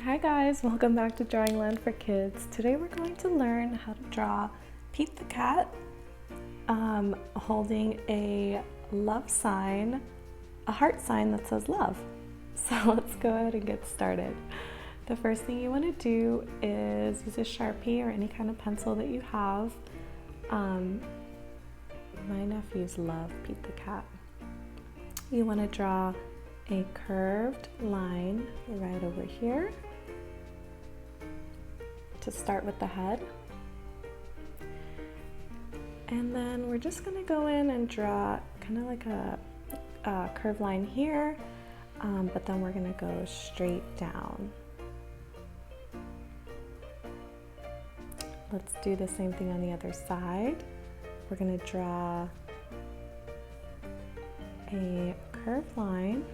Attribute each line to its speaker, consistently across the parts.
Speaker 1: Hi guys, welcome back to Drawing Land for Kids. Today we're going to learn how to draw Pete the cat holding a love sign, a heart sign that says love. So let's go ahead and get started. The first thing you want to do is use a Sharpie or any kind of pencil that you have. My nephews love Pete the cat. You want to draw a curved line right over here to start with the head. And then we're just going to go in and draw kind of like a curved line here, but then we're going to go straight down. Let's do the same thing on the other side. We're going to draw a curved line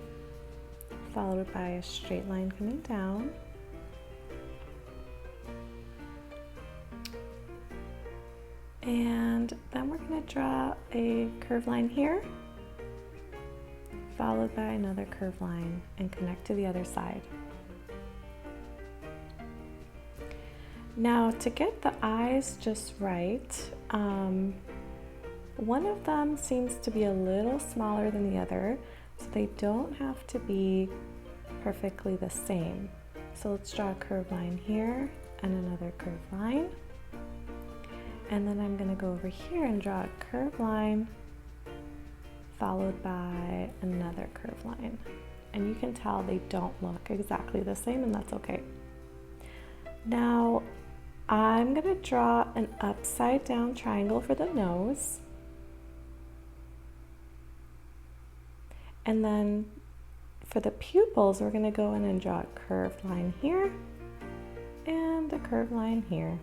Speaker 1: followed by a straight line coming down. And then we're going to draw a curved line here, followed by another curved line and connect to the other side. Now to get the eyes just right, one of them seems to be a little smaller than the other, so they don't have to be perfectly the same. So let's draw a curved line here and another curved line. And then I'm going to go over here and draw a curved line followed by another curved line. And you can tell they don't look exactly the same, and that's okay. Now I'm going to draw an upside down triangle for the nose. And then for the pupils, we're going to go in and draw a curved line here and a curved line here.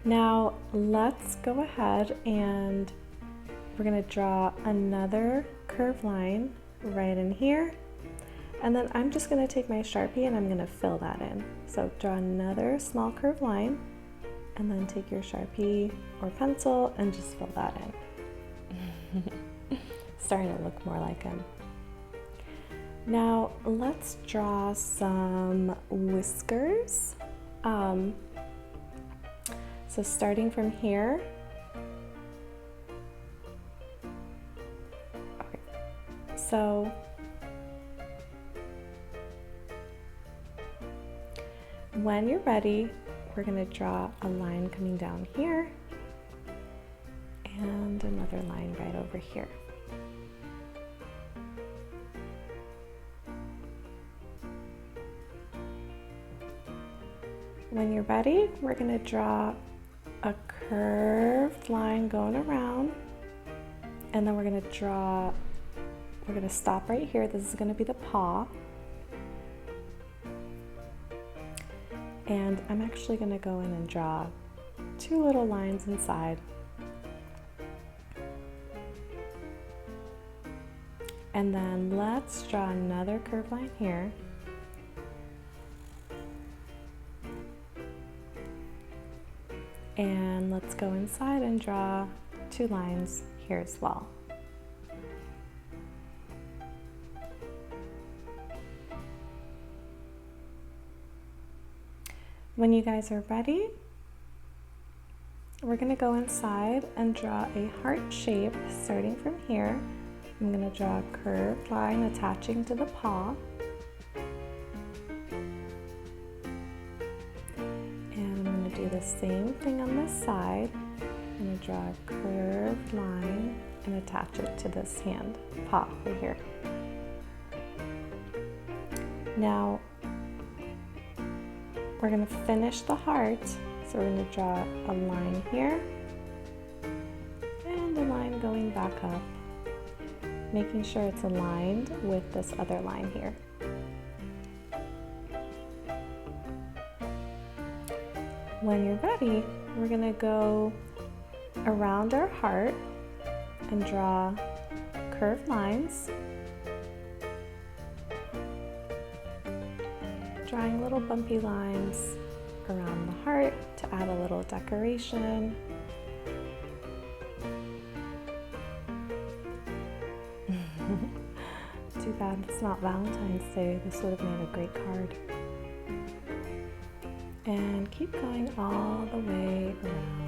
Speaker 1: Now let's go ahead and we're going to draw another curved line right in here. And then I'm just going to take my Sharpie and I'm going to fill that in. So draw another small curved line and then take your Sharpie or pencil and just fill that in. Starting to look more like him. Now let's draw some whiskers. So starting from here, okay, so when you're ready, we're going to draw a line coming down here and another line right over here. When you're ready, we're going to draw a curved line going around, and then we're going to stop right here. This is going to be the paw. And I'm actually going to go in and draw two little lines inside. And then let's draw another curved line here. And let's go inside and draw two lines here as well. When you guys are ready, we're going to go inside and draw a heart shape starting from here. I'm going to draw a curved line attaching to the paw. Do the same thing on this side. I'm going to draw a curved line and attach it to this hand, paw right here. Now we're going to finish the heart, so we're going to draw a line here and a line going back up, making sure it's aligned with this other line here. When you're ready, we're going to go around our heart and draw curved lines, drawing little bumpy lines around the heart to add a little decoration. Too bad it's not Valentine's Day. This would have made a great card. And keep going all the way around.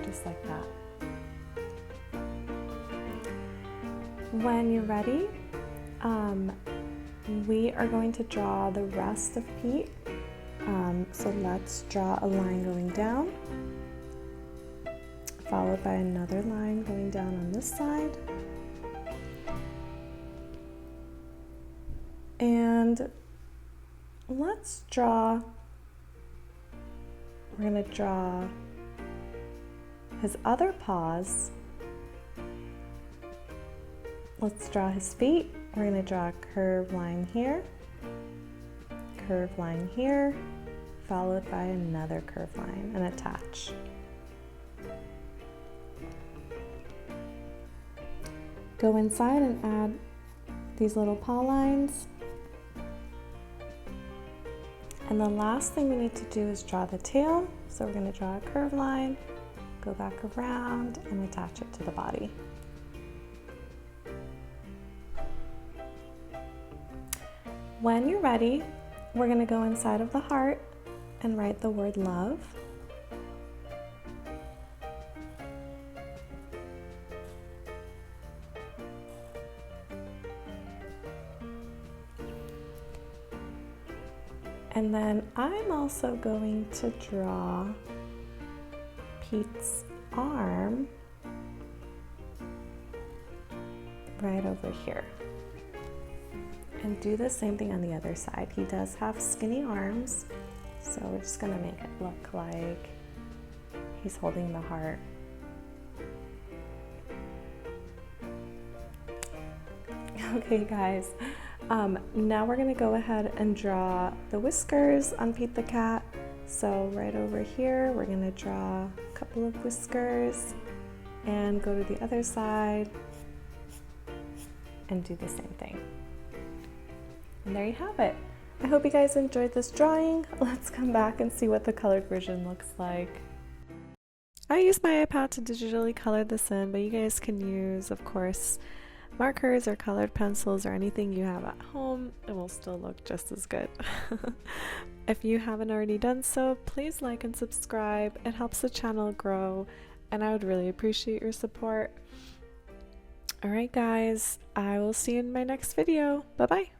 Speaker 1: Just like that. When you're ready, we are going to draw the rest of Pete. So let's draw a line going down, followed by another line going down on this side. And let's draw, we're going to draw his other paws. Let's draw his feet. We're going to draw a curved line here, curved line here, followed by another curved line and attach. Go inside and add these little paw lines. And the last thing we need to do is draw the tail. So we're going to draw a curved line, go back around and attach it to the body. When you're ready, we're going to go inside of the heart and write the word love. And then I'm also going to draw Pete's arm right over here. And do the same thing on the other side. He does have skinny arms, so we're just gonna make it look like he's holding the heart. Okay guys, now we're gonna go ahead and draw the whiskers on Pete the cat. So right over here, we're gonna draw a couple of whiskers and go to the other side and do the same thing. And there you have it. I hope you guys enjoyed this drawing. Let's come back and see what the colored version looks like. I used my iPad to digitally color this in, but you guys can use, of course, markers or colored pencils or anything you have at home. It will still look just as good. If you haven't already done so, please like and subscribe. It helps the channel grow, and I would really appreciate your support. Alright guys, I will see you in my next video. Bye bye!